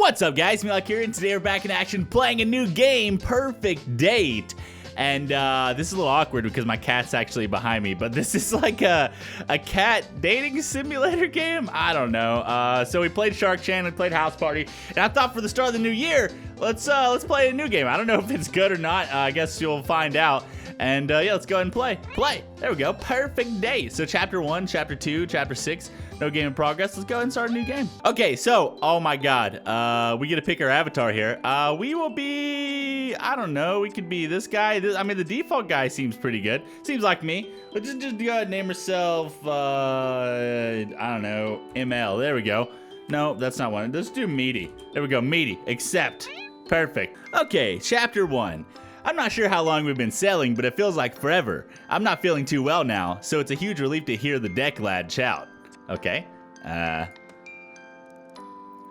What's up, guys? MeatyLock here, and today we're back in action playing a new game, Perfect Date. And this is a little awkward because my cat's actually behind me, but this is like a cat dating simulator game? I don't know. So we played Shark Chan, we played House Party, and I thought for the start of the new year, let's play a new game. I don't know if it's good or not. I guess you'll find out. And yeah, let's go ahead and play. There we go. Perfect Date. So chapter 1, chapter 2, chapter 6. No game in progress. Let's go ahead and start a new game. Okay, so, oh my god. We get to pick our avatar here. We will be, I don't know, we could be this guy. I mean, the default guy seems pretty good. Seems like me. Let's just go ahead and name herself, I don't know, ML. There we go. No, that's not one. Let's do Meaty. There we go, Meaty. Accept. Perfect. Okay, chapter 1. I'm not sure how long we've been sailing, but it feels like forever. I'm not feeling too well now, so it's a huge relief to hear the deck lad shout. Okay.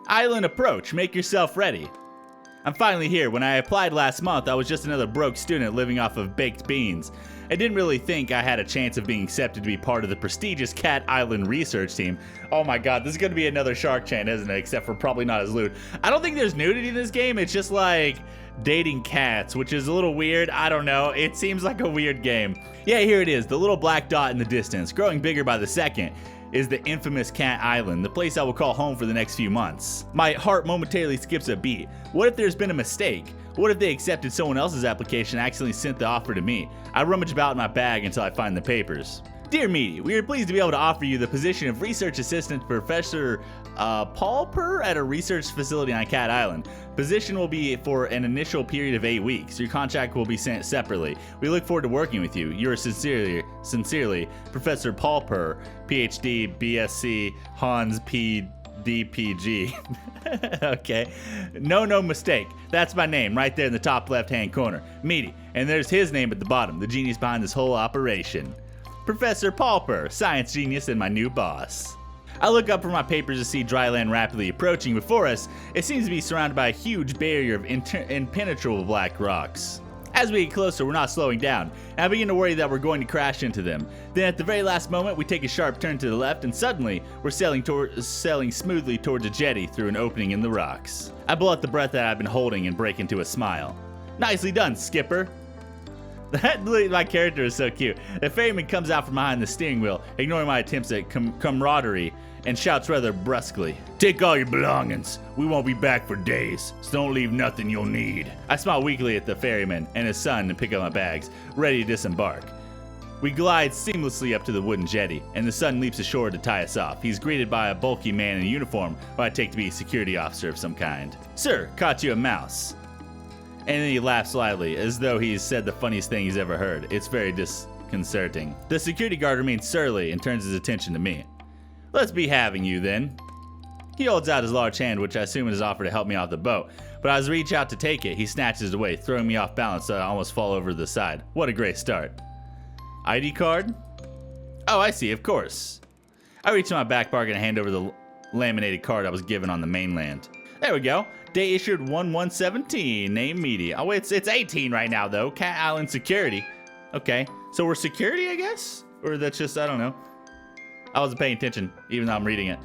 Island approach. Make yourself ready. I'm finally here. When I applied last month, I was just another broke student living off of baked beans. I didn't really think I had a chance of being accepted to be part of the prestigious Cat Island research team. Oh my god, this is gonna be another Shark Chan, isn't it? Except for probably not as lewd. I don't think there's nudity in this game. It's just like dating cats, which is a little weird. I don't know. It seems like a weird game. Yeah, here it is. The little black dot in the distance, growing bigger by the second, is the infamous Cat Island, the place I will call home for the next few months. My heart momentarily skips a beat. What if there's been a mistake? What if they accepted someone else's application and accidentally sent the offer to me? I rummage about in my bag until I find the papers. Dear Meaty, we are pleased to be able to offer you the position of research assistant to Professor Purrfect at a research facility on Cat Island. Position will be for an initial period of 8 weeks. Your contract will be sent separately. We look forward to working with you. Yours sincerely, Professor Purrfect, PhD, BSc, Hans P. DPG. Okay. No mistake. That's my name right there in the top left-hand corner. Meaty. And there's his name at the bottom, the genius behind this whole operation. Professor Purrfect, science genius and my new boss. I look up from my papers to see dry land rapidly approaching before us. It seems to be surrounded by a huge barrier of impenetrable black rocks. As we get closer, we're not slowing down, and I begin to worry that we're going to crash into them. Then at the very last moment, we take a sharp turn to the left, and suddenly, we're sailing smoothly towards a jetty through an opening in the rocks. I blow out the breath that I've been holding and break into a smile. Nicely done, skipper. My character is so cute. The ferryman comes out from behind the steering wheel, ignoring my attempts at camaraderie, and shouts rather brusquely, "Take all your belongings. We won't be back for days, so don't leave nothing you'll need." I smile weakly at the ferryman and his son and pick up my bags, ready to disembark. We glide seamlessly up to the wooden jetty, and the son leaps ashore to tie us off. He's greeted by a bulky man in uniform, who I take to be a security officer of some kind. "Sir, caught you a mouse." And then he laughs slightly, as though he's said the funniest thing he's ever heard. It's very disconcerting. The security guard remains surly and turns his attention to me. "Let's be having you, then." He holds out his large hand, which I assume is his offer to help me off the boat. But as I reach out to take it, he snatches it away, throwing me off balance so I almost fall over the side. What a great start. ID card? Oh, I see, of course. I reach in my back pocket and hand over the laminated card I was given on the mainland. There we go. Date issued 1/1/17. Name Meaty. Oh, it's 18 right now, though. Cat Island Security. Okay, so we're security, I guess? Or that's just, I don't know. I wasn't paying attention, even though I'm reading it.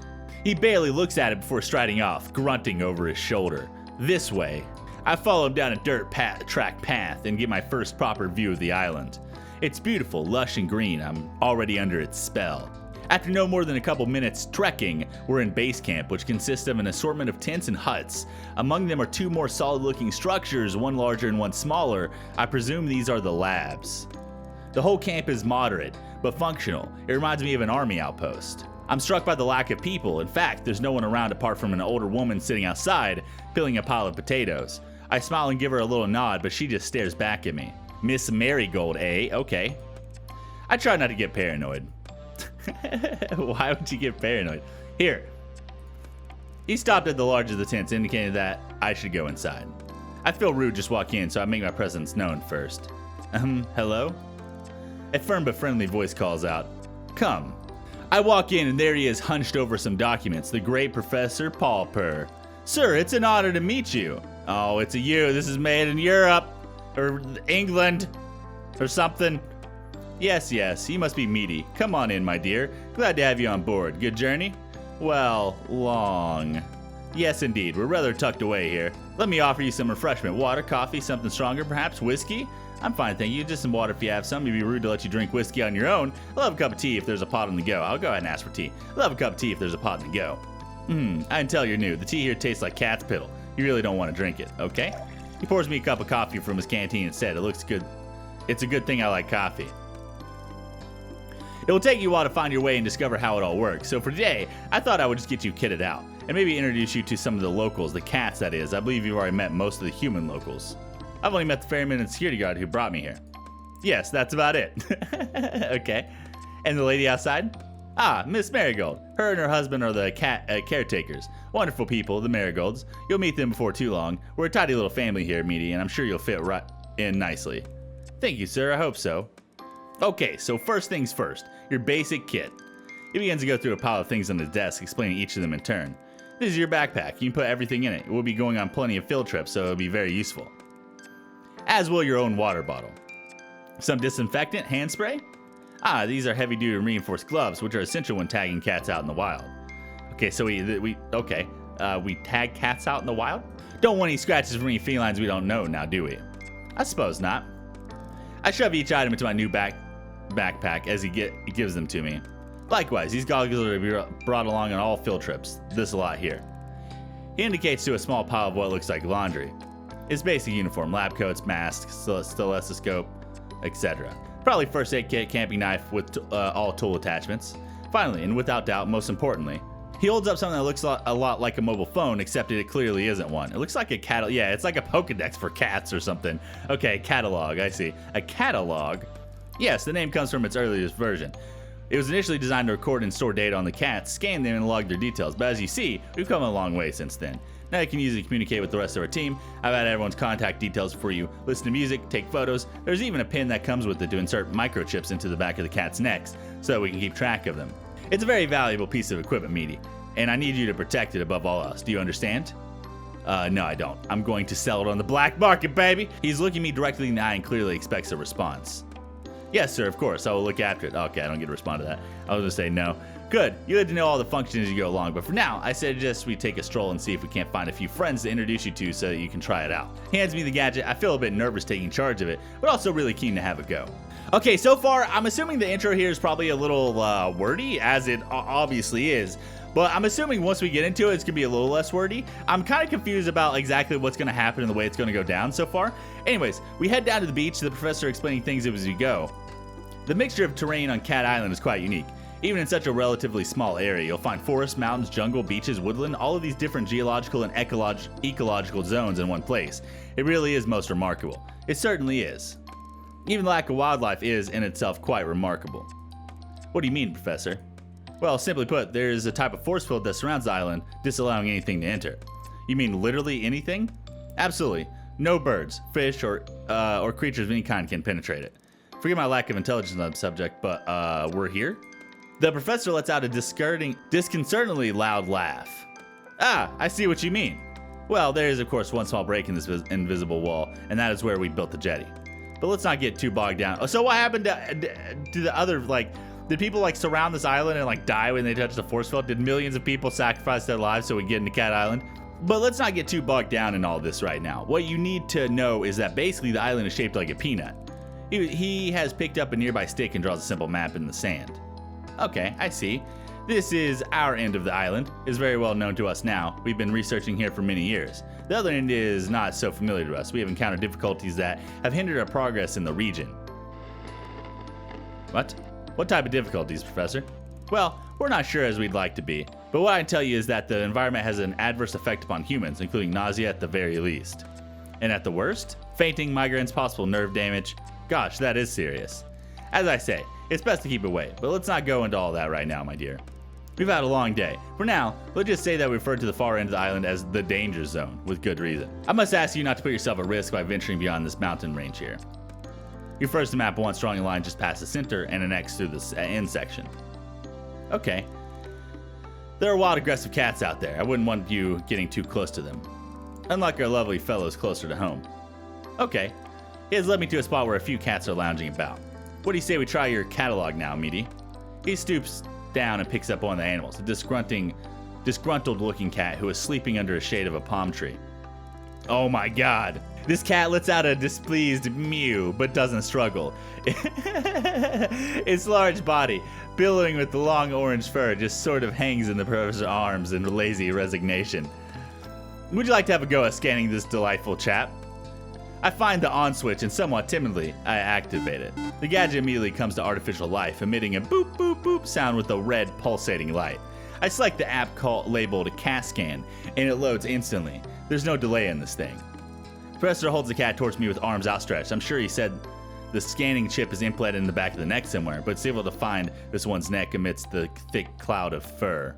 He barely looks at it before striding off, grunting over his shoulder. This way. I follow him down a dirt track path and get my first proper view of the island. It's beautiful, lush and green. I'm already under its spell. After no more than a couple minutes trekking, we're in base camp, which consists of an assortment of tents and huts. Among them are two more solid-looking structures, one larger and one smaller. I presume these are the labs. The whole camp is moderate, but functional. It reminds me of an army outpost. I'm struck by the lack of people. In fact, there's no one around apart from an older woman sitting outside, peeling a pile of potatoes. I smile and give her a little nod, but she just stares back at me. Miss Marigold, eh? Okay. I try not to get paranoid. Why would you get paranoid? Here. He stopped at the largest of the tents, indicating that I should go inside. I feel rude just walk in, so I make my presence known first. Hello? A firm but friendly voice calls out, "Come." I walk in and there he is hunched over some documents, the great Professor Purrfect. "Sir, it's an honor to meet you." "Oh, it's a you. This is made in Europe. Or England. Or something." Yes, you must be Meaty. Come on in, my dear. Glad to have you on board. Good journey?" "Well, long." Yes, indeed. We're rather tucked away here. Let me offer you some refreshment. Water, coffee, something stronger, perhaps whiskey? I'm fine, thank you. Just some water if you have some. It'd be rude to let you drink whiskey on your own. I'll have a cup of tea if there's a pot on the go. I'll go ahead and ask for tea. I'll have a cup of tea if there's a pot on the go. I can tell you're new. The tea here tastes like cat's piddle. You really don't want to drink it, okay? He pours me a cup of coffee from his canteen instead. It looks good. It's a good thing I like coffee. It will take you a while to find your way and discover how it all works. So for today, I thought I would just get you kitted out and maybe introduce you to some of the locals, the cats that is. I believe you've already met most of the human locals. I've only met the ferryman and security guard who brought me here. Yes, that's about it. Okay. And the lady outside? Ah, Miss Marigold. Her and her husband are the cat caretakers. Wonderful people, the Marigolds. You'll meet them before too long. We're a tidy little family here, Meaty, and I'm sure you'll fit right in nicely. Thank you, sir. I hope so. Okay, so first things first. Your basic kit. He begins to go through a pile of things on his desk, explaining each of them in turn. This is your backpack. You can put everything in it. We'll be going on plenty of field trips, so it'll be very useful. As will your own water bottle. Some disinfectant, hand spray? Ah, these are heavy-duty reinforced gloves, which are essential when tagging cats out in the wild. Okay, so we tag cats out in the wild? Don't want any scratches from any felines we don't know now, do we? I suppose not. I shove each item into my new backpack as he gives them to me. Likewise, these goggles are to be brought along on all field trips. This lot here. He indicates to a small pile of what looks like laundry. His basic uniform, lab coats, masks, stethoscope, etc. Probably first aid kit, camping knife with all tool attachments. Finally, and without doubt, most importantly, he holds up something that looks a lot like a mobile phone, except it clearly isn't one. It looks like a catalog. Yeah, it's like a Pokedex for cats or something. Okay, catalog, I see. A catalog? Yes, the name comes from its earliest version. It was initially designed to record and store data on the cats, scan them, and log their details. But as you see, we've come a long way since then. Now you can easily communicate with the rest of our team. I've added everyone's contact details for you. Listen to music, take photos. There's even a pin that comes with it to insert microchips into the back of the cat's necks so that we can keep track of them. It's a very valuable piece of equipment, Meaty, and I need you to protect it above all else. Do you understand? No, I don't. I'm going to sell it on the black market, baby. He's looking me directly in the eye and clearly expects a response. Yes, sir, of course. I will look after it. Okay, I don't get to respond to that. I was going to say no. Good. You get to know all the functions as you go along. But for now, I suggest we take a stroll and see if we can't find a few friends to introduce you to so that you can try it out. He hands me the gadget. I feel a bit nervous taking charge of it, but also really keen to have a go. Okay, so far, I'm assuming the intro here is probably a little wordy, as it obviously is. But I'm assuming once we get into it, it's going to be a little less wordy. I'm kind of confused about exactly what's going to happen and the way it's going to go down so far. Anyways, we head down to the beach, the professor explaining things as we go. The mixture of terrain on Cat Island is quite unique. Even in such a relatively small area, you'll find forests, mountains, jungle, beaches, woodland, all of these different geological and ecological zones in one place. It really is most remarkable. It certainly is. Even the lack of wildlife is, in itself, quite remarkable. What do you mean, Professor? Well, simply put, there is a type of force field that surrounds the island, disallowing anything to enter. You mean literally anything? Absolutely. No birds, fish, or creatures of any kind can penetrate it. Forgive my lack of intelligence on the subject, but we're here? The professor lets out a disconcertingly loud laugh. Ah, I see what you mean. Well, there is of course one small break in this invisible wall, and that is where we built the jetty. But let's not get too bogged down. So what happened to the other, did people surround this island and die when they touched the force field? Did millions of people sacrifice their lives so we get into Cat Island? But let's not get too bogged down in all this right now. What you need to know is that basically the island is shaped like a peanut. He has picked up a nearby stick and draws a simple map in the sand. Okay, I see. This is our end of the island. It's very well known to us now. We've been researching here for many years. The other end is not so familiar to us. We have encountered difficulties that have hindered our progress in the region. What? What type of difficulties, Professor? Well, we're not sure as we'd like to be, but what I can tell you is that the environment has an adverse effect upon humans, including nausea at the very least. And at the worst? Fainting, migraines, possible nerve damage. Gosh, that is serious. As I say, it's best to keep away, but let's not go into all that right now, my dear. We've had a long day. For now, let's just say that we refer to the far end of the island as the danger zone, with good reason. I must ask you not to put yourself at risk by venturing beyond this mountain range here. You first map one strong line just past the center and an X through the end section. Okay. There are wild, aggressive cats out there. I wouldn't want you getting too close to them. Unlike our lovely fellows closer to home. Okay. He has led me to a spot where a few cats are lounging about. What do you say we try your catalog now, Meaty? He stoops down and picks up one of the animals, a disgruntled disgruntled looking cat who is sleeping under a shade of a palm tree. Oh my god. This cat lets out a displeased mew, but doesn't struggle. Its large body, billowing with the long orange fur, just sort of hangs in the professor's arms in lazy resignation. Would you like to have a go at scanning this delightful chap? I find the on switch and somewhat timidly, I activate it. The gadget immediately comes to artificial life, emitting a boop boop boop sound with a red pulsating light. I select the app labeled Cat Scan, and it loads instantly. There's no delay in this thing. Professor holds the cat towards me with arms outstretched. I'm sure he said the scanning chip is implanted in the back of the neck somewhere, but it's able to find this one's neck amidst the thick cloud of fur.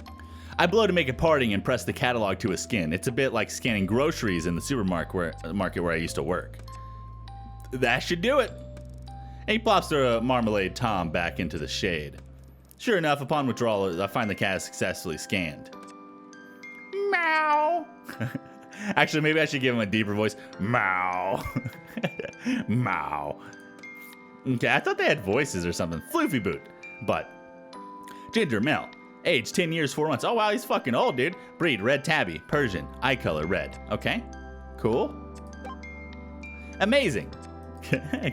I blow to make a parting and press the catalog to his skin. It's a bit like scanning groceries in the supermarket where I used to work. That should do it. And he plops the Marmalade Tom back into the shade. Sure enough, upon withdrawal, I find the cat is successfully scanned. Meow. Actually, maybe I should give him a deeper voice. Meow. Meow. Okay, I thought they had voices or something. Floofy boot. But. Ginger, male. Age, 10 years, 4 months. Oh, wow, he's fucking old, dude. Breed, red tabby. Persian. Eye color, red. Okay. Cool. Amazing.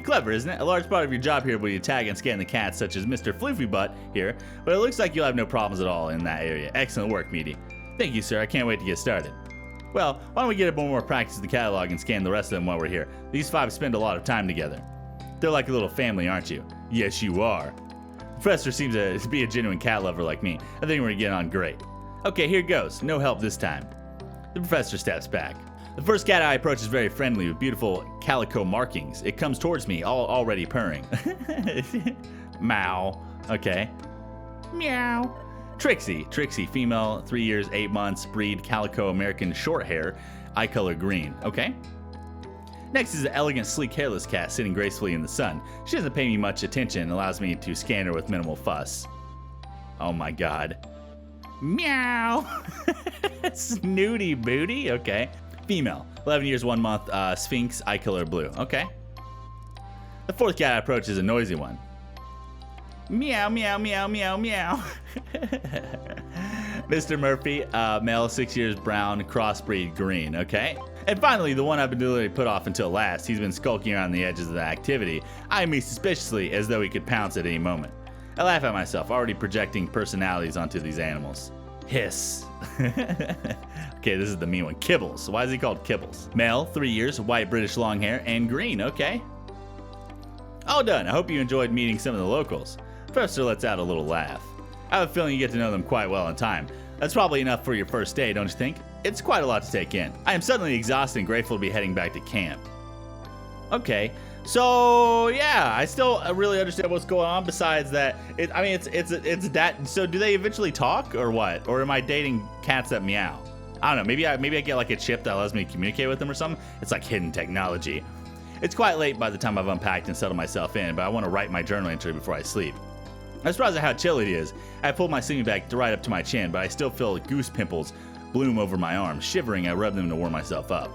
Clever, isn't it? A large part of your job here will be to tag and scan the cats, such as Mr. Floofy Butt here, but it looks like you'll have no problems at all in that area. Excellent work, Meaty. Thank you, sir. I can't wait to get started. Well, why don't we get a bit more practice in the catalog and scan the rest of them while we're here? These 5 spend a lot of time together. They're like a little family, aren't you? Yes, you are. The professor seems to be a genuine cat lover like me. I think we're getting on great. Okay, here goes. No help this time. The professor steps back. The first cat I approach is very friendly with beautiful calico markings. It comes towards me, already purring. Meow. Okay. Meow. Trixie, female, 3 years, 8 months, breed, calico American short hair, eye color green. Okay. Next is an elegant, sleek, hairless cat sitting gracefully in the sun. She doesn't pay me much attention and allows me to scan her with minimal fuss. Oh my god. Meow. Snooty booty. Okay. Female, 11 years, 1 month, Sphinx, eye color blue. Okay. The fourth cat I approach is a noisy one. Meow, meow, meow, meow, meow. Mr. Murphy, male, 6 years, brown, crossbreed, green. Okay. And finally, the one I've been deliberately put off until last. He's been skulking around the edges of the activity, eyeing me suspiciously as though he could pounce at any moment. I laugh at myself, already projecting personalities onto these animals. Hiss. Okay, this is the mean one. Kibbles. Why is he called Kibbles? Male, 3 years, white British long hair, and green. Okay. All done. I hope you enjoyed meeting some of the locals. Professor lets out a little laugh. I have a feeling you get to know them quite well in time. That's probably enough for your first day, don't you think? It's quite a lot to take in. I am suddenly exhausted and grateful to be heading back to camp. Okay. So yeah, I still really understand what's going on. Besides that, it's that. So do they eventually talk or what? Or am I dating cats that meow? I don't know. Maybe I get like a chip that allows me to communicate with them or something. It's like hidden technology. It's quite late by the time I've unpacked and settled myself in, but I want to write my journal entry before I sleep. I'm surprised at how chill it is. I pulled my sleeping bag right up to my chin, but I still feel goose pimples bloom over my arms. Shivering, I rub them to warm myself up.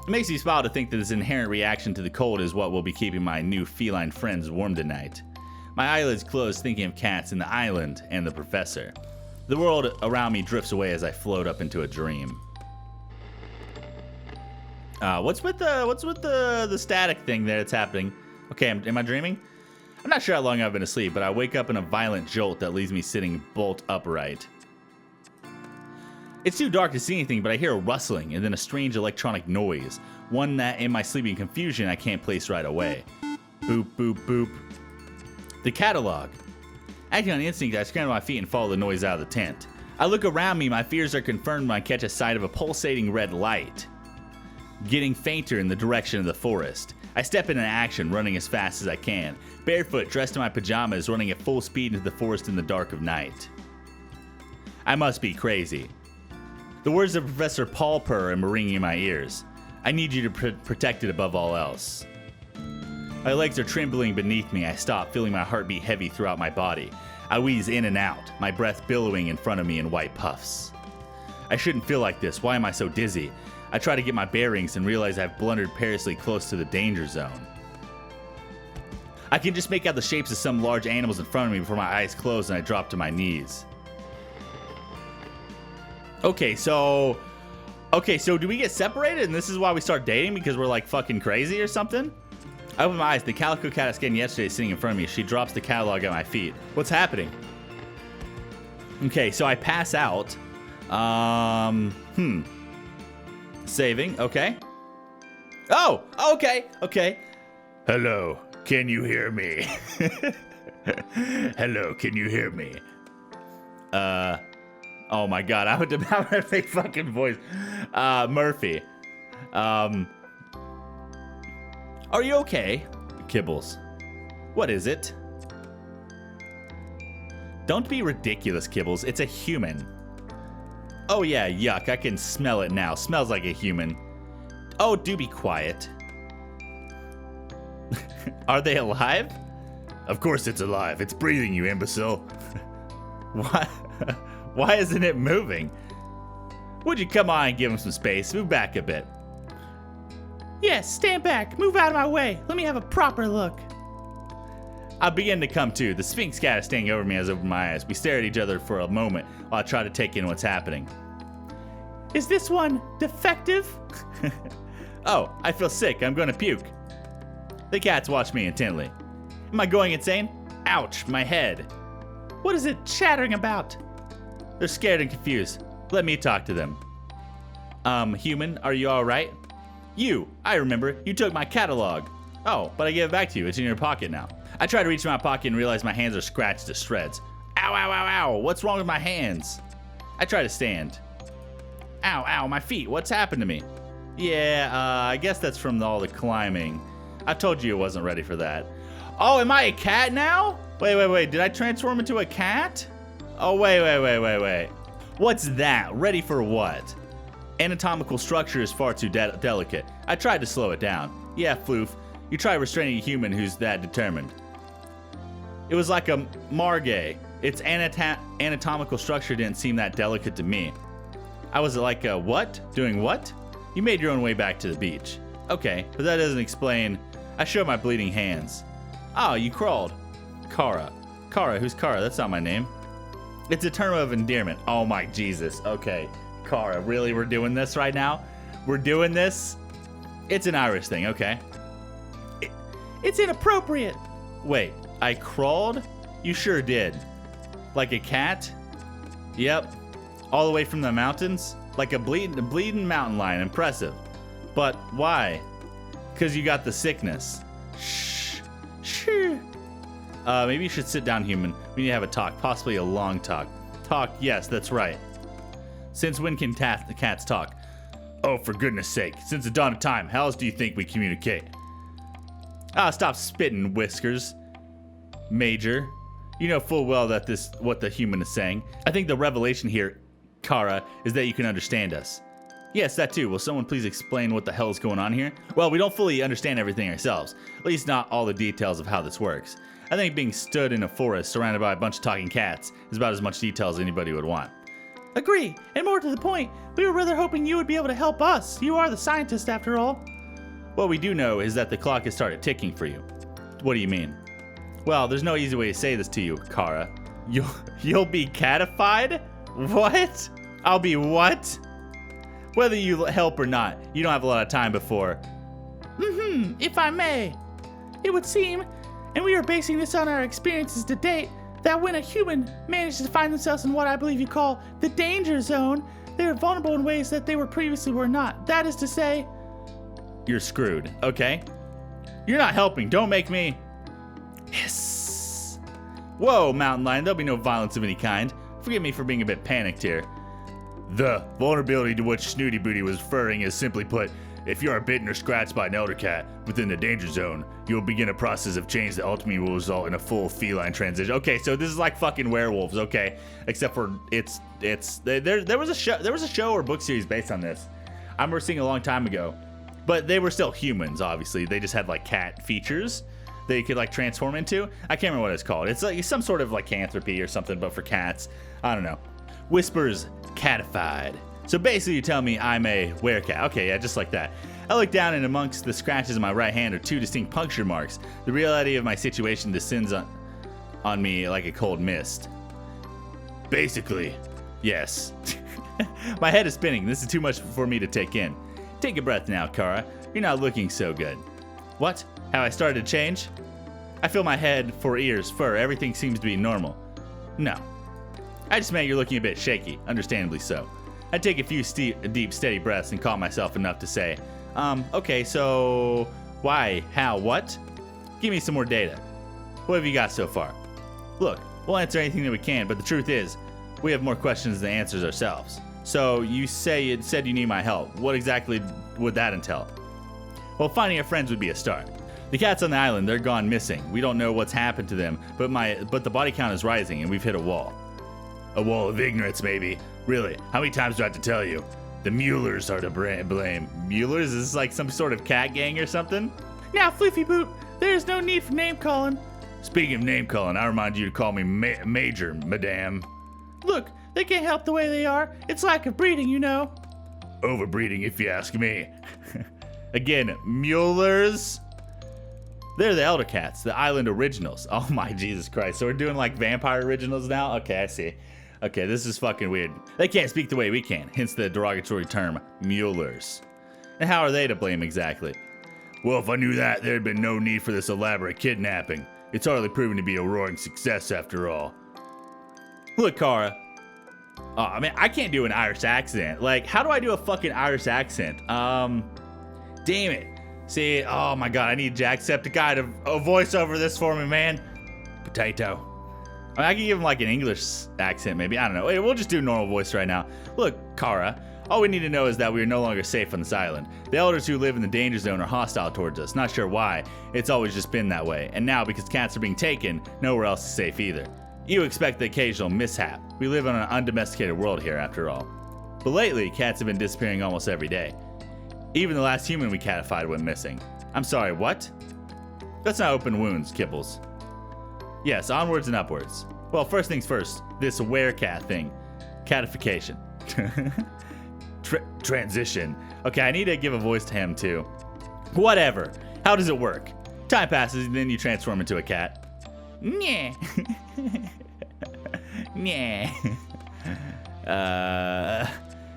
It makes me smile to think that this inherent reaction to the cold is what will be keeping my new feline friends warm tonight. My eyelids close thinking of cats and the island and the professor. The world around me drifts away as I float up into a dream. What's with the static thing there that's happening? Okay, am I dreaming? I'm not sure how long I've been asleep, but I wake up in a violent jolt that leaves me sitting bolt upright. It's too dark to see anything, but I hear a rustling and then a strange electronic noise, one that in my sleeping confusion I can't place right away. Boop, boop, boop. The catalog. Acting on instinct, I scramble to my feet and follow the noise out of the tent. I look around me, my fears are confirmed when I catch a sight of a pulsating red light, getting fainter in the direction of the forest. I step into action, running as fast as I can, barefoot, dressed in my pajamas, running at full speed into the forest in the dark of night. I must be crazy. The words of Professor Purrfect are ringing in my ears. I need you to protect it above all else. My legs are trembling beneath me. I stop, feeling my heartbeat heavy throughout my body. I wheeze in and out, my breath billowing in front of me in white puffs. I shouldn't feel like this. Why am I so dizzy? I try to get my bearings and realize I've blundered perilously close to the danger zone. I can just make out the shapes of some large animals in front of me before my eyes close and I drop to my knees. Okay, so do we get separated and this is why we start dating because we're like fucking crazy or something? I open my eyes. The calico cat I scanned yesterday is sitting in front of me. She drops the catalog at my feet. What's happening? Okay, so I pass out. Saving. Okay. Oh, okay. Hello, can you hear me? Hello, can you hear me? Oh my god, I would have a fake fucking voice. Murphy. Are you okay? Kibbles. What is it? Don't be ridiculous, Kibbles. It's a human. Oh yeah, yuck. I can smell it now. Smells like a human. Oh, do be quiet. Are they alive? Of course it's alive. It's breathing, you imbecile. What? Why isn't it moving? Would you come on and give him some space? Move back a bit. Yes, stand back. Move out of my way. Let me have a proper look. I begin to come to. The Sphinx cat is standing over me as I open my eyes. We stare at each other for a moment while I try to take in what's happening. Is this one defective? Oh, I feel sick. I'm going to puke. The cats watch me intently. Am I going insane? Ouch, my head. What is it chattering about? They're scared and confused. Let me talk to them. Human, are you all right? You, I remember. You took my catalog. Oh, but I gave it back to you. It's in your pocket now. I try to reach my pocket and realize my hands are scratched to shreds. Ow, ow, ow, ow. What's wrong with my hands? I try to stand. Ow, ow, my feet. What's happened to me? Yeah, I guess that's from all the climbing. I told you I wasn't ready for that. Oh, am I a cat now? Wait. Did I transform into a cat? Oh, wait. What's that? Ready for what? Anatomical structure is far too delicate. I tried to slow it down. Yeah, floof. You try restraining a human who's that determined. It was like a margay. Its anatomical structure didn't seem that delicate to me. I was like, what? Doing what? You made your own way back to the beach. Okay, but that doesn't explain. I show my bleeding hands. Oh, you crawled. Kara. Kara, who's Kara? That's not my name. It's a term of endearment. Oh my Jesus. Okay, Kara, really? We're doing this right now? We're doing this? It's an Irish thing, okay. It's inappropriate. Wait, I crawled? You sure did. Like a cat? Yep. All the way from the mountains? Like a bleeding mountain lion. Impressive. But why? Because you got the sickness. Shh. Maybe you should sit down, human. We need to have a talk. Possibly a long talk. Talk, yes, that's right. Since when can the cats talk? Oh, for goodness sake. Since the dawn of time, how else do you think we communicate? Stop spitting, Whiskers. Major. You know full well that what the human is saying. I think the revelation here, Kara, is that you can understand us. Yes, that too. Will someone please explain what the hell is going on here? Well, we don't fully understand everything ourselves. At least not all the details of how this works. I think being stood in a forest surrounded by a bunch of talking cats is about as much detail as anybody would want. Agree. And more to the point, we were rather hoping you would be able to help us. You are the scientist after all. What we do know is that the clock has started ticking for you. What do you mean? Well, there's no easy way to say this to you, Kara. You'll be catified? What? I'll be what? Whether you help or not, you don't have a lot of time before. If I may. It would seem, and we are basing this on our experiences to date, that when a human manages to find themselves in what I believe you call the danger zone, they are vulnerable in ways that they previously were not. That is to say... You're screwed, okay? You're not helping. Don't make me... Hiss. Whoa, Mountain Lion. There'll be no violence of any kind. Forgive me for being a bit panicked here. The vulnerability to which Snooty Booty was referring is simply put, if you are bitten or scratched by an elder cat within the danger zone, you will begin a process of change that ultimately will result in a full feline transition. Okay, so this is like fucking werewolves, okay? Except for there was a show or book series based on this. I remember seeing it a long time ago. But they were still humans, obviously. They just had like cat features that you could like transform into. I can't remember what it's called. It's like some sort of like lycanthropy or something, but for cats. I don't know. Whispers catified. So basically you tell me I'm a werecat. Okay, yeah, just like that. I look down and amongst the scratches in my right hand are two distinct puncture marks. The reality of my situation descends on me like a cold mist. Basically, yes. My head is spinning. This is too much for me to take in. Take a breath now, Kara. You're not looking so good. What? How I started to change? I feel my head, for ears, fur. Everything seems to be normal. No. I just meant you're looking a bit shaky. Understandably so. I take a few deep, steady breaths and calm myself enough to say, okay, so why, how, what? Give me some more data. What have you got so far? Look, we'll answer anything that we can, but the truth is, we have more questions than answers ourselves. So you said you need my help. What exactly would that entail? Well, finding our friends would be a start. The cats on the island, they're gone missing. We don't know what's happened to them, but the body count is rising and we've hit a wall. A wall of ignorance, maybe. Really, how many times do I have to tell you? The Muellers are to blame. Muellers? Is this like some sort of cat gang or something? Now, Floofy Boot, there is no need for name calling. Speaking of name calling, I remind you to call me Major, madame. Look, they can't help the way they are. It's lack of breeding, you know. Overbreeding, if you ask me. Again, Muellers? They're the Elder Cats, the island originals. Oh my Jesus Christ. So we're doing like vampire originals now? Okay, I see. Okay, this is fucking weird. They can't speak the way we can, hence the derogatory term, Muellers. And how are they to blame exactly? Well, if I knew that, there'd been no need for this elaborate kidnapping. It's hardly proven to be a roaring success after all. Look, Kara. Oh, I mean, I can't do an Irish accent. Like, how do I do a fucking Irish accent? Damn it. See, oh my god, I need Jacksepticeye to voice over this for me, man. Potato. I mean, I can give him like an English accent, maybe. I don't know. Wait, we'll just do normal voice right now. Look, Kara, all we need to know is that we are no longer safe on this island. The elders who live in the danger zone are hostile towards us. Not sure why. It's always just been that way. And now, because cats are being taken, nowhere else is safe either. You expect the occasional mishap. We live on an undomesticated world here, after all. But lately, cats have been disappearing almost every day. Even the last human we catified went missing. I'm sorry, what? Let's not open wounds, Kibbles. Yes, onwards and upwards. Well, first things first, this werecat thing. Catification. Transition. Okay, I need to give a voice to him too. Whatever. How does it work? Time passes and then you transform into a cat. Nyeh. Nyeh.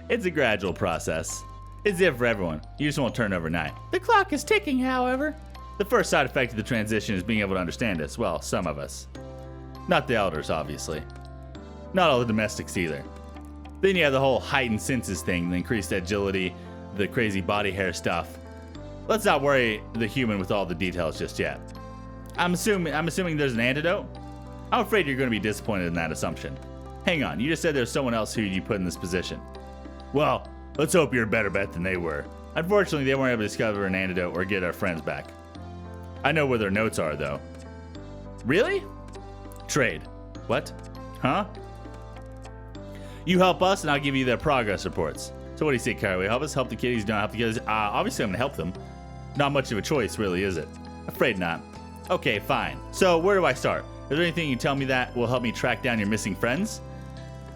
It's a gradual process. It's different for everyone. You just won't turn overnight. The clock is ticking, however. The first side effect of the transition is being able to understand us. Well, some of us. Not the elders, obviously. Not all the domestics either. Then you have the whole heightened senses thing, the increased agility, the crazy body hair stuff. Let's not worry the human with all the details just yet. I'm assuming there's an antidote? I'm afraid you're going to be disappointed in that assumption. Hang on, you just said there's someone else who you put in this position. Well, let's hope you're a better bet than they were. Unfortunately, they weren't able to discover an antidote or get our friends back. I know where their notes are, though. Really? Trade. What? Huh? You help us, and I'll give you their progress reports. So what do you say, Kara? Will you help us? Help the kiddies? Don't help the kiddies? Obviously, I'm going to help them. Not much of a choice, really, is it? Afraid not. Okay, fine. So where do I start? Is there anything you can tell me that will help me track down your missing friends?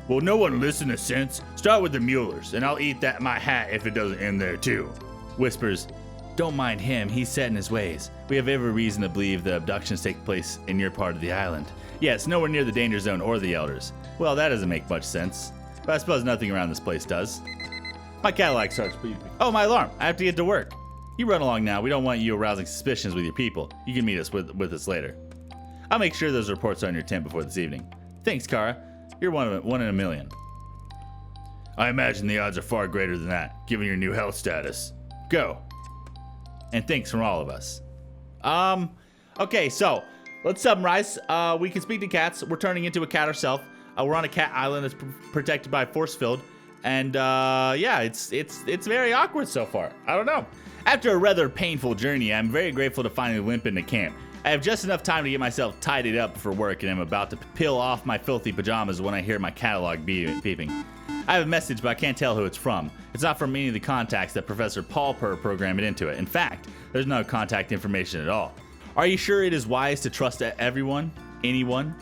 Well, no one listen to sense. Start with the Muellers, and I'll eat that my hat if it doesn't end there, too. Whispers. Don't mind him, he's set in his ways. We have every reason to believe the abductions take place in your part of the island. Yes, nowhere near the danger zone or the elders. Well, that doesn't make much sense. But I suppose nothing around this place does. My Cadillac starts beeping. Oh, my alarm. I have to get to work. You run along now. We don't want you arousing suspicions with your people. You can meet us with us later. I'll make sure those reports are on your tent before this evening. Thanks, Kara. You're one in a million. I imagine the odds are far greater than that, given your new health status. Go. And thanks from all of us. Okay, so let's summarize. We can speak to cats. We're turning into a cat ourselves. We're on a cat island that's protected by force field. And yeah, it's very awkward so far. I don't know. After a rather painful journey, I'm very grateful to finally limp into camp. I have just enough time to get myself tidied up for work, and I'm about to peel off my filthy pajamas when I hear my catalog beeping. I have a message, but I can't tell who it's from. It's not from any of the contacts that Professor Purrfect programmed into it. In fact, there's no contact information at all. Are you sure it is wise to trust everyone? Anyone?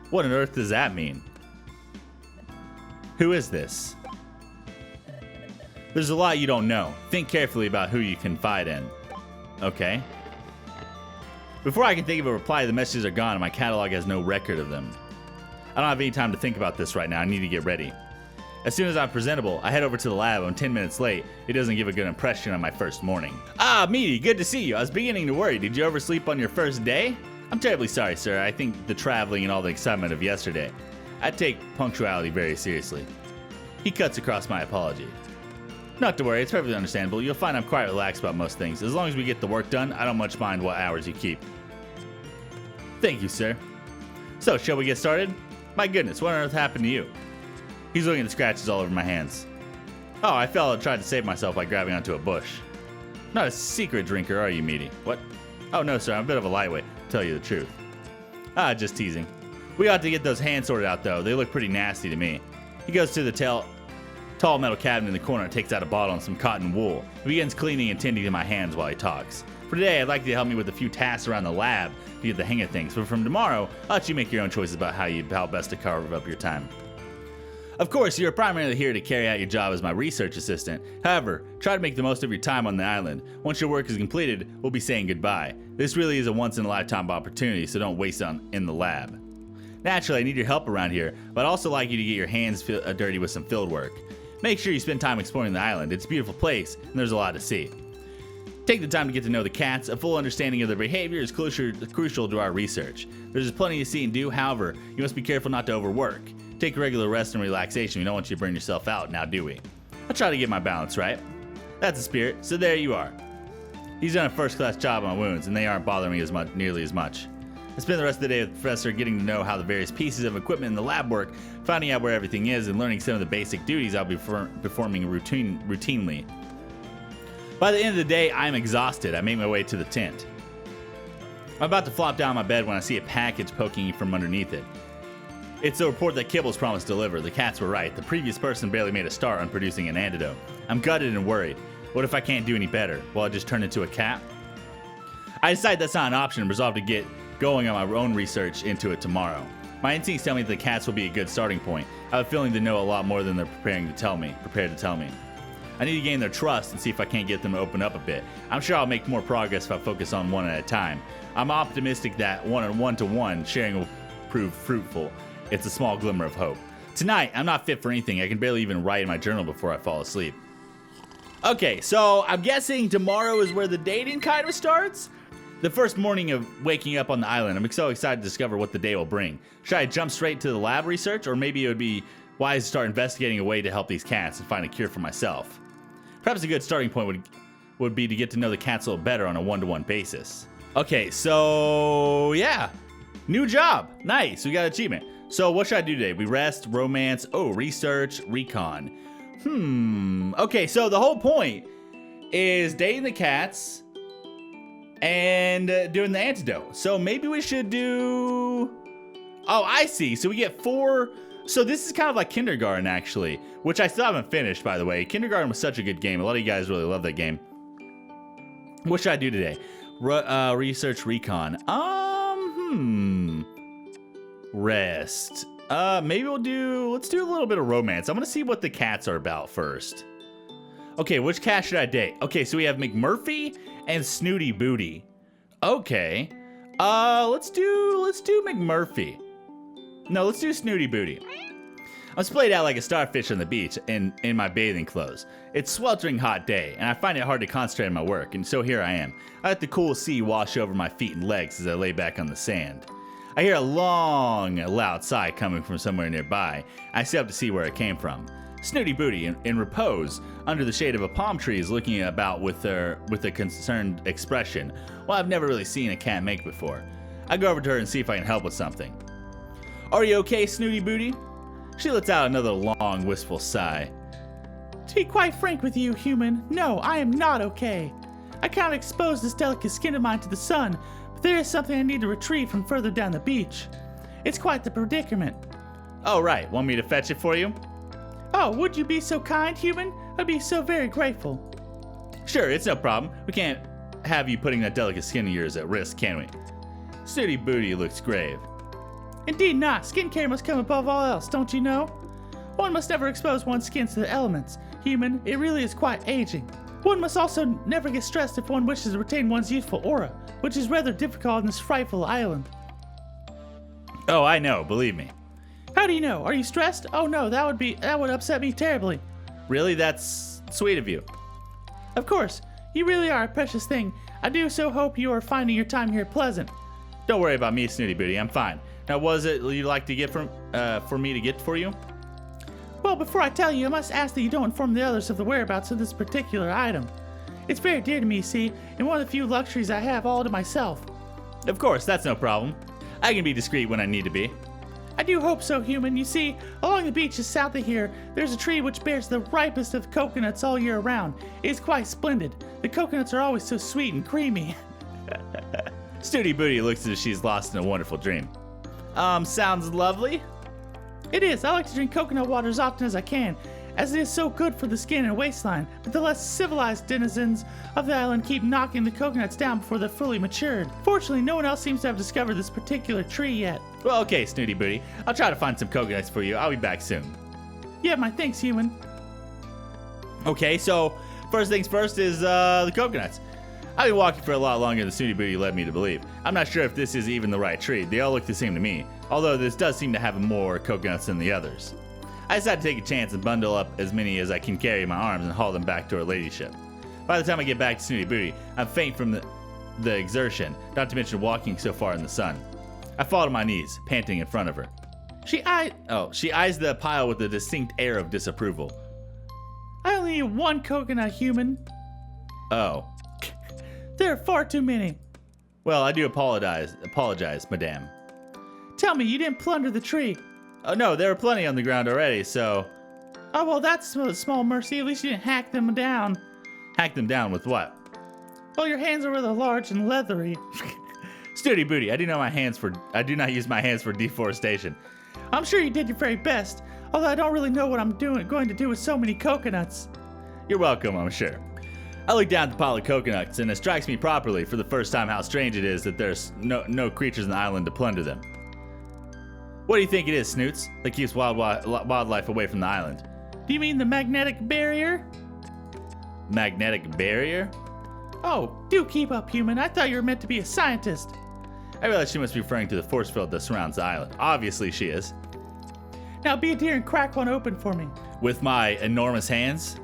What on earth does that mean? Who is this? There's a lot you don't know. Think carefully about who you confide in. Okay. Before I can think of a reply, the messages are gone and my catalog has no record of them. I don't have any time to think about this right now. I need to get ready. As soon as I'm presentable, I head over to the lab. I'm 10 minutes late. It doesn't give a good impression on my first morning. Ah, Meaty, good to see you. I was beginning to worry. Did you oversleep on your first day? I'm terribly sorry, sir. I think the traveling and all the excitement of yesterday. I take punctuality very seriously. He cuts across my apology. Not to worry, it's perfectly understandable. You'll find I'm quite relaxed about most things. As long as we get the work done, I don't much mind what hours you keep. Thank you, sir. So, shall we get started? My goodness, what on earth happened to you? He's looking at the scratches all over my hands. Oh, I fell and tried to save myself by grabbing onto a bush. Not a secret drinker, are you, Meaty? What? Oh, no, sir, I'm a bit of a lightweight, to tell you the truth. Ah, just teasing. We ought to get those hands sorted out, though. They look pretty nasty to me. He goes to the tall metal cabinet in the corner and takes out a bottle and some cotton wool. He begins cleaning and tending to my hands while he talks. For today, I'd like you to help me with a few tasks around the lab to get the hang of things. But from tomorrow, I'll let you make your own choices about how best to carve up your time. Of course, you're primarily here to carry out your job as my research assistant. However, try to make the most of your time on the island. Once your work is completed, we'll be saying goodbye. This really is a once-in-a-lifetime opportunity, so don't waste it in the lab. Naturally, I need your help around here, but I'd also like you to get your hands dirty with some field work. Make sure you spend time exploring the island. It's a beautiful place, and there's a lot to see. Take the time to get to know the cats. A full understanding of their behavior is crucial to our research. There's plenty to see and do, however, you must be careful not to overwork. Take regular rest and relaxation. We don't want you to burn yourself out, now do we? I try to get my balance right. That's the spirit, so there you are. He's done a first-class job on wounds, and they aren't bothering me nearly as much. I spend the rest of the day with the professor getting to know how the various pieces of equipment in the lab work, finding out where everything is, and learning some of the basic duties I'll be performing routinely. By the end of the day, I'm exhausted. I make my way to the tent. I'm about to flop down on my bed when I see a package poking from underneath it. It's the report that Kibbles promised to deliver. The cats were right. The previous person barely made a start on producing an antidote. I'm gutted and worried. What if I can't do any better? Will I just turn into a cat? I decide that's not an option and resolve to get going on my own research into it tomorrow. My instincts tell me that the cats will be a good starting point. I have a feeling they know a lot more than they're prepared to tell me. I need to gain their trust and see if I can't get them to open up a bit. I'm sure I'll make more progress if I focus on one at a time. I'm optimistic that one-to-one sharing will prove fruitful. It's a small glimmer of hope. Tonight, I'm not fit for anything. I can barely even write in my journal before I fall asleep. Okay, so I'm guessing tomorrow is where the dating kind of starts? The first morning of waking up on the island, I'm so excited to discover what the day will bring. Should I jump straight to the lab research, or maybe it would be wise to start investigating a way to help these cats and find a cure for myself? Perhaps a good starting point would be to get to know the cats a little better on a one-to-one basis. Okay, so yeah, new job. Nice, we got an achievement. So what should I do today? We rest, romance, research, recon. Okay, so the whole point is dating the cats and doing the antidote. So maybe we should do... Oh, I see. So we get 4... So this is kind of like kindergarten, actually, which I still haven't finished, by the way. Kindergarten was such a good game. A lot of you guys really love that game. What should I do today? Research, recon. Rest. Maybe let's do a little bit of romance. I'm gonna see what the cats are about first. Okay, which cat should I date? Okay, so we have McMurphy and Snooty Booty. Okay. Let's do McMurphy. No, let's do Snooty Booty. I'm splayed out like a starfish on the beach in my bathing clothes. It's a sweltering hot day, and I find it hard to concentrate on my work, and so here I am. I let the cool sea wash over my feet and legs as I lay back on the sand. I hear a long, loud sigh coming from somewhere nearby. I sit up to see where it came from. Snooty Booty, in repose, under the shade of a palm tree, is looking about with a concerned expression. Well, I've never really seen a cat make before. I go over to her and see if I can help with something. Are you okay, Snooty Booty? She lets out another long, wistful sigh. To be quite frank with you, human, no, I am not okay. I cannot expose this delicate skin of mine to the sun, but there is something I need to retrieve from further down the beach. It's quite the predicament. Oh, right. Want me to fetch it for you? Oh, would you be so kind, human? I'd be so very grateful. Sure, it's no problem. We can't have you putting that delicate skin of yours at risk, can we? Snooty Booty looks grave. Indeed not. Skincare must come above all else, don't you know? One must never expose one's skin to the elements. Human, it really is quite aging. One must also never get stressed if one wishes to retain one's youthful aura, which is rather difficult on this frightful island. Oh, I know, believe me. How How do you know? Are you stressed? Oh no, that would upset me terribly. Really? That's sweet of you. Of course, you really are a precious thing. I do so hope you are finding your time here pleasant. Don't worry about me, Snooty Booty. I'm fine. Now, what is it you'd like to get for me to get for you? Well, before I tell you, I must ask that you don't inform the others of the whereabouts of this particular item. It's very dear to me, see, and one of the few luxuries I have all to myself. Of course, that's no problem. I can be discreet when I need to be. I do hope so, human. You see, along the beaches south of here, there's a tree which bears the ripest of coconuts all year round. It is quite splendid. The coconuts are always so sweet and creamy. Snooty Booty looks as if she's lost in a wonderful dream. Sounds lovely. It is. I like to drink coconut water as often as I can, as it is so good for the skin and waistline, but the less civilized denizens of the island keep knocking the coconuts down before they're fully matured. Fortunately, no one else seems to have discovered this particular tree yet. Well, okay, Snooty Booty. I'll try to find some coconuts for you. I'll be back soon. Yeah, my thanks, human. Okay, so first things first is the coconuts. I've been walking for a lot longer than Snooty Booty led me to believe. I'm not sure if this is even the right tree. They all look the same to me, although this does seem to have more coconuts than the others. I decided to take a chance and bundle up as many as I can carry in my arms and haul them back to her ladyship. By the time I get back to Snooty Booty, I'm faint from the exertion, not to mention walking so far in the sun. I fall to my knees, panting in front of her. She eyes the pile with a distinct air of disapproval. I only need one coconut, human. Oh. There are far too many. Well, I do apologize, madame. Tell me, you didn't plunder the tree. Oh no, there were plenty on the ground already, so... Oh, well, that's a small mercy. At least you didn't hack them down. Hack them down with what? Well, your hands are rather large and leathery. Snooty Booty, I do not use my hands for deforestation. I'm sure you did your very best, although I don't really know what I'm going to do with so many coconuts. You're welcome, I'm sure. I look down at the pile of coconuts, and it strikes me properly for the first time how strange it is that there's no creatures on the island to plunder them. What do you think it is, Snoots, that keeps wildlife away from the island? Do you mean the magnetic barrier? Magnetic barrier? Oh, do keep up, human. I thought you were meant to be a scientist. I realize she must be referring to the force field that surrounds the island. Obviously she is. Now be a dear and crack one open for me. With my enormous hands?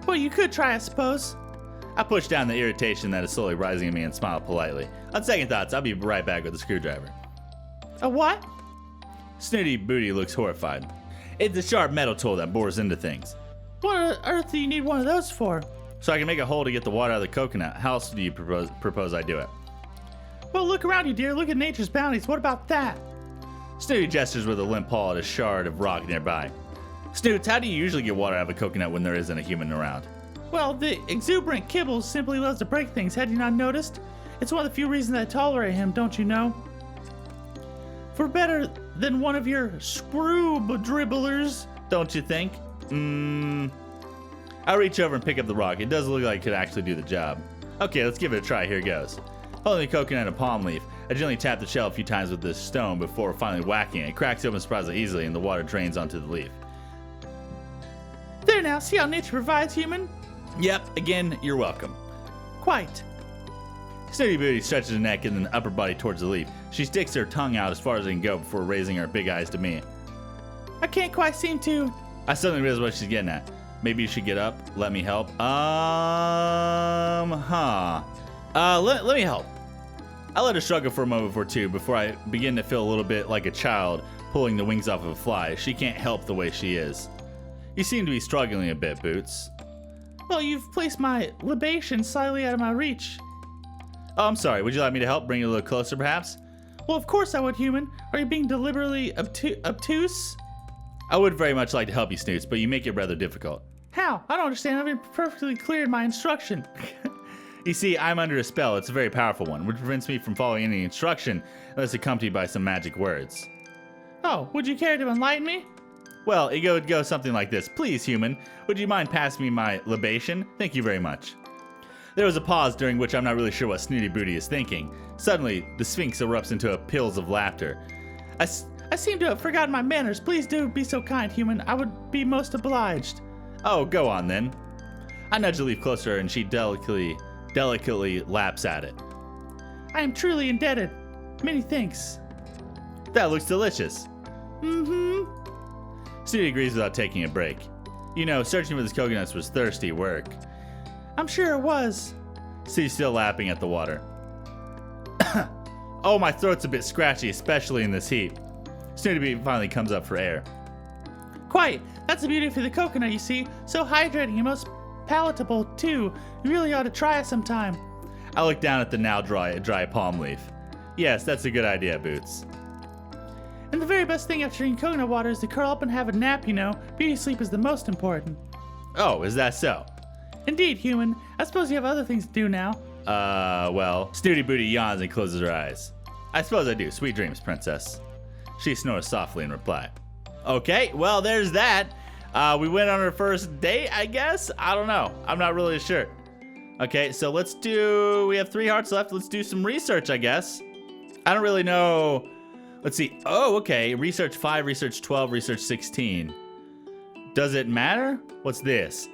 Well, you could try, I suppose. I push down the irritation that is slowly rising in me and smile politely. On second thoughts, I'll be right back with a screwdriver. A what? Snooty Booty looks horrified. It's a sharp metal tool that bores into things. What on earth do you need one of those for? So I can make a hole to get the water out of the coconut. How else do you propose I do it? Well, look around you, dear. Look at nature's bounties. What about that? Snooty gestures with a limp paw at a shard of rock nearby. Snoots, how do you usually get water out of a coconut when there isn't a human around? Well, the exuberant Kibbles simply loves to break things. Had you not noticed? It's one of the few reasons I tolerate him, don't you know? For better than one of your screw dribblers, don't you think? I'll reach over and pick up the rock. It does look like it could actually do the job. Okay, let's give it a try. Here goes. Holding the coconut and a palm leaf, I gently tap the shell a few times with this stone before finally whacking it. It cracks open surprisingly easily and the water drains onto the leaf. There now, see how nature provides, human? Yep, again, you're welcome. Quite. Snooty Booty stretches her neck and then upper body towards the leaf. She sticks her tongue out as far as it can go before raising her big eyes to me. I can't quite seem to... I suddenly realize what she's getting at. Maybe you should get up. Let me help. Let me help. I let her struggle for a moment or two before I begin to feel a little bit like a child pulling the wings off of a fly. She can't help the way she is. You seem to be struggling a bit, Boots. Well, you've placed my libation slightly out of my reach. Oh, I'm sorry. Would you like me to help bring you a little closer, perhaps? Well, of course I would, human. Are you being deliberately obtuse? I would very much like to help you, Snoots, but you make it rather difficult. How? I don't understand. I've been perfectly clear in my instruction. You see, I'm under a spell. It's a very powerful one, which prevents me from following any instruction unless accompanied by some magic words. Oh, would you care to enlighten me? Well, it would go something like this. Please, human, would you mind passing me my libation? Thank you very much. There was a pause during which I'm not really sure what Snooty Booty is thinking. Suddenly, the Sphinx erupts into peals of laughter. I seem to have forgotten my manners. Please do be so kind, human. I would be most obliged. Oh, go on then. I nudge the leaf closer and she delicately laps at it. I am truly indebted. Many thanks. That looks delicious. Mm-hmm. Snooty agrees without taking a break. You know, searching for these coconuts was thirsty work. I'm sure it was. Snooty's still lapping at the water. Oh, my throat's a bit scratchy, especially in this heat. Snooty finally comes up for air. Quite. That's the beauty of the coconut, you see. So hydrating and most palatable, too. You really ought to try it sometime. I look down at the now dry palm leaf. Yes, that's a good idea, Boots. And the very best thing after drinking coconut water is to curl up and have a nap, you know. Beauty sleep is the most important. Oh, is that so? Indeed, human. I suppose you have other things to do now. Well, Snooty Booty yawns and closes her eyes. I suppose I do. Sweet dreams, princess. She snores softly in reply. Okay, well, there's that. We went on our first date, I guess? I don't know. I'm not really sure. Okay, so we have 3 hearts left. Let's do some research, I guess. I don't really know. Let's see. Oh, okay. Research 5, research 12, research 16. Does it matter? What's this?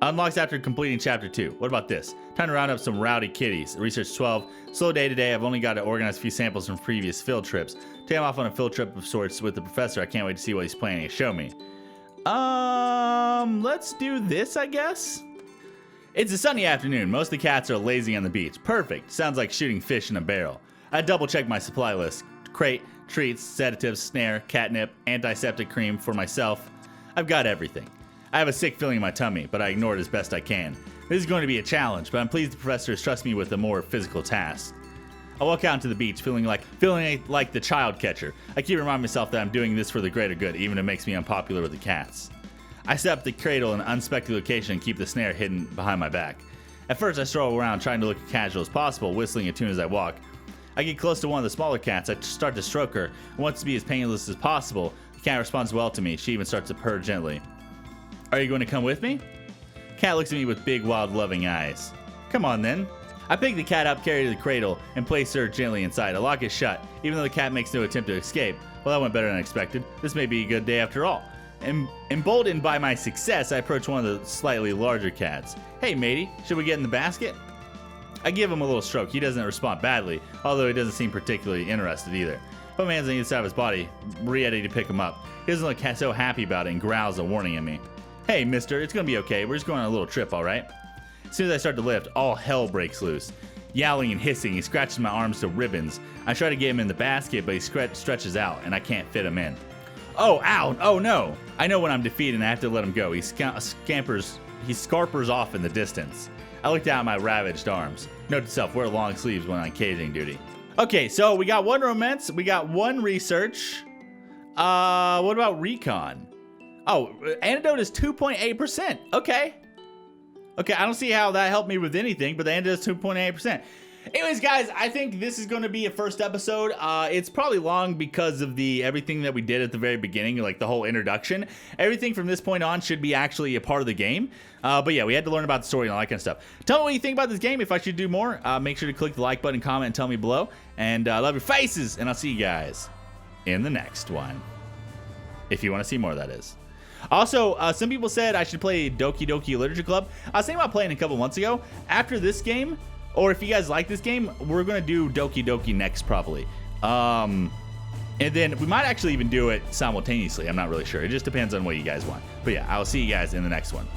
Unlocks after completing chapter 2. What about this? Time to round up some rowdy kitties. Research 12. Slow day today. I've only got to organize a few samples from previous field trips. Take them off on a field trip of sorts with the professor. I can't wait to see what he's planning to show me. Let's do this, I guess. It's a sunny afternoon. Most of the cats are lazy on the beach. Perfect. Sounds like shooting fish in a barrel. I double check my supply list. Crate, treats, sedatives, snare, catnip, antiseptic cream for myself. I've got everything. I have a sick feeling in my tummy, but I ignore it as best I can. This is going to be a challenge, but I'm pleased the professor has trusted me with a more physical task. I walk out into the beach feeling like the child catcher. I keep reminding myself that I'm doing this for the greater good, even if it makes me unpopular with the cats. I set up the cradle in an unexpected location and keep the snare hidden behind my back. At first, I stroll around trying to look as casual as possible, whistling a tune as I walk. I get close to one of the smaller cats. I start to stroke her. I want to be as painless as possible. The cat responds well to me. She even starts to purr gently. Are you going to come with me? Cat looks at me with big, wild, loving eyes. Come on, then. I pick the cat up, carry her to the cradle, and place her gently inside. I lock it shut, even though the cat makes no attempt to escape. Well, that went better than expected. This may be a good day after all. Emboldened by my success, I approach one of the slightly larger cats. Hey, matey, should we get in the basket? I give him a little stroke. He doesn't respond badly, although he doesn't seem particularly interested either. Put my hands on either side of his body, ready to pick him up. He doesn't look so happy about it and growls a warning at me. Hey, mister, it's gonna be okay. We're just going on a little trip, all right? As soon as I start to lift, all hell breaks loose. Yowling and hissing, he scratches my arms to ribbons. I try to get him in the basket, but he stretches out, and I can't fit him in. Oh, ow! Oh, no! I know when I'm defeated and I have to let him go. He scarpers off in the distance. I look down at my ravaged arms. Note to self, wear long sleeves when on caging duty. Okay, so we got 1 romance, we got 1 research. What about recon? Oh, antidote is 2.8%. Okay. Okay, I don't see how that helped me with anything, but the antidote is 2.8%. Anyways, guys, I think this is going to be a first episode. It's probably long because of everything that we did at the very beginning, like the whole introduction. Everything from this point on should be actually a part of the game. But yeah, we had to learn about the story and all that kind of stuff. Tell me what you think about this game. If I should do more, make sure to click the like button, comment, and tell me below. And I love your faces, and I'll see you guys in the next one. If you want to see more, that is. Also, some people said I should play Doki Doki Literature Club. I was thinking about playing a couple months ago. After this game, or if you guys like this game, we're going to do Doki Doki next probably. And then we might actually even do it simultaneously. I'm not really sure. It just depends on what you guys want. But yeah, I'll see you guys in the next one.